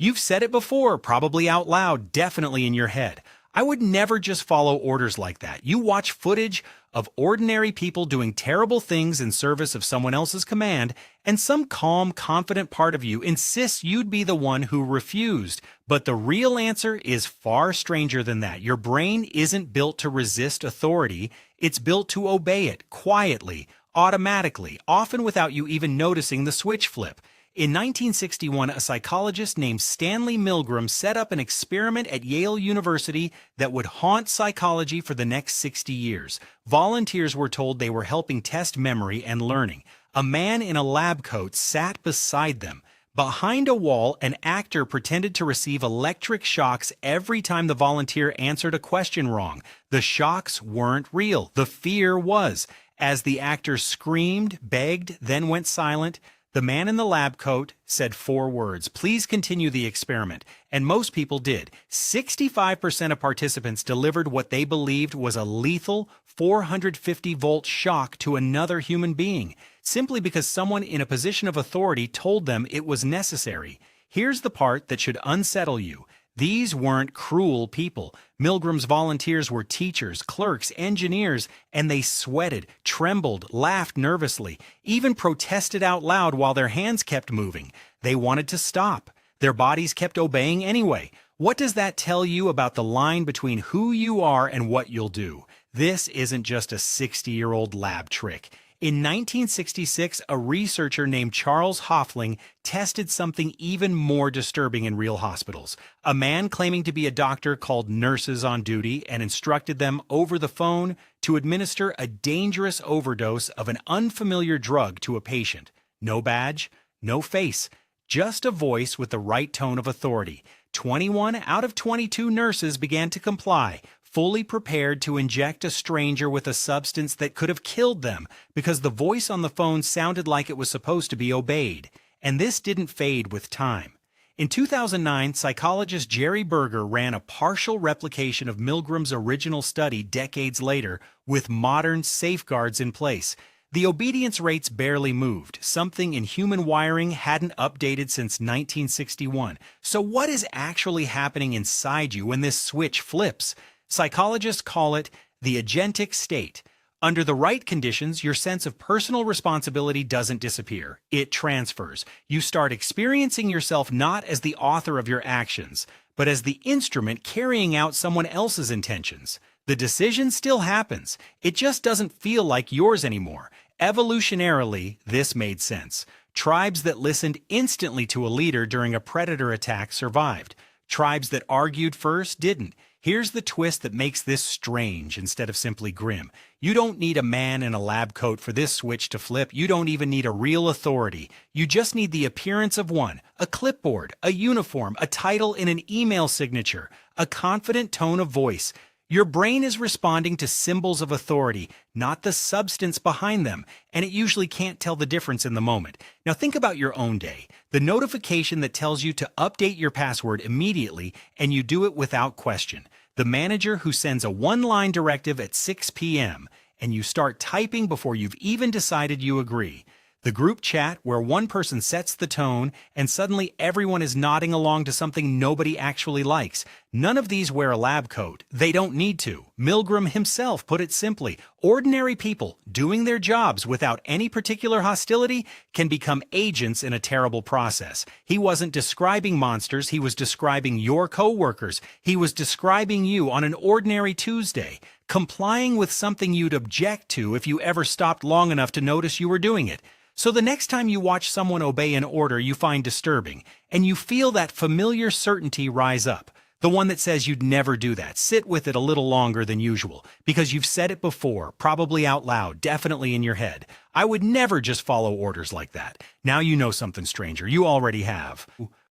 You've said it before, probably out loud, definitely in your head. I would never just follow orders like that. You watch footage of ordinary people doing terrible things in service of someone else's command, and some calm, confident part of you insists you'd be the one who refused. But the real answer is far stranger than that. Your brain isn't built to resist authority. It's built to obey it quietly, automatically, often without you even noticing the switch flip. In 1961, a psychologist named Stanley Milgram set up an experiment at Yale University that would haunt psychology for the next 60 years. Volunteers were told they were helping test memory and learning. A man in a lab coat sat beside them. Behind a wall, an actor pretended to receive electric shocks every time the volunteer answered a question wrong. The shocks weren't real. The fear was. As the actor screamed, begged, then went silent, the man in the lab coat said 4 words, "Please continue the experiment." And most people did. 65% of participants delivered what they believed was a lethal 450-volt shock to another human being, simply because someone in a position of authority told them it was necessary. Here's the part that should unsettle you. These weren't cruel people. Milgram's volunteers were teachers, clerks, engineers, and they sweated, trembled, laughed nervously, even protested out loud while their hands kept moving. They wanted to stop. Their bodies kept obeying anyway. What does that tell you about the line between who you are and what you'll do? This isn't just a 60-year-old lab trick. In 1966, a researcher named Charles Hofling tested something even more disturbing in real hospitals. A man claiming to be a doctor called nurses on duty and instructed them over the phone to administer a dangerous overdose of an unfamiliar drug to a patient. No badge, no face, just a voice with the right tone of authority. 21 out of 22 nurses began to comply, fully prepared to inject a stranger with a substance that could have killed them because the voice on the phone sounded like it was supposed to be obeyed. And this didn't fade with time. In 2009, psychologist Jerry Berger ran a partial replication of Milgram's original study decades later with modern safeguards in place. The obedience rates barely moved. Something in human wiring hadn't updated since 1961. So what is actually happening inside you when this switch flips? Psychologists call it the agentic state. Under the right conditions, your sense of personal responsibility doesn't disappear. It transfers. You start experiencing yourself not as the author of your actions, but as the instrument carrying out someone else's intentions. The decision still happens. It just doesn't feel like yours anymore. Evolutionarily, this made sense. Tribes that listened instantly to a leader during a predator attack survived. Tribes that argued first didn't. Here's the twist that makes this strange instead of simply grim. You don't need a man in a lab coat for this switch to flip. You don't even need a real authority. You just need the appearance of one, a clipboard, a uniform, a title in an email signature, a confident tone of voice. Your brain is responding to symbols of authority, not the substance behind them, and it usually can't tell the difference in the moment. Now think about your own day. The notification that tells you to update your password immediately, and you do it without question. The manager who sends a one-line directive at 6 p.m., and you start typing before you've even decided you agree. The group chat where one person sets the tone and suddenly everyone is nodding along to something nobody actually likes. None of these wear a lab coat. They don't need to. Milgram himself put it simply. Ordinary people doing their jobs without any particular hostility can become agents in a terrible process. He wasn't describing monsters. He was describing your coworkers. He was describing you on an ordinary Tuesday, complying with something you'd object to if you ever stopped long enough to notice you were doing it. So the next time you watch someone obey an order you find disturbing, and you feel that familiar certainty rise up, the one that says you'd never do that, sit with it a little longer than usual, because you've said it before, probably out loud, definitely in your head. I would never just follow orders like that. Now you know something stranger. You already have.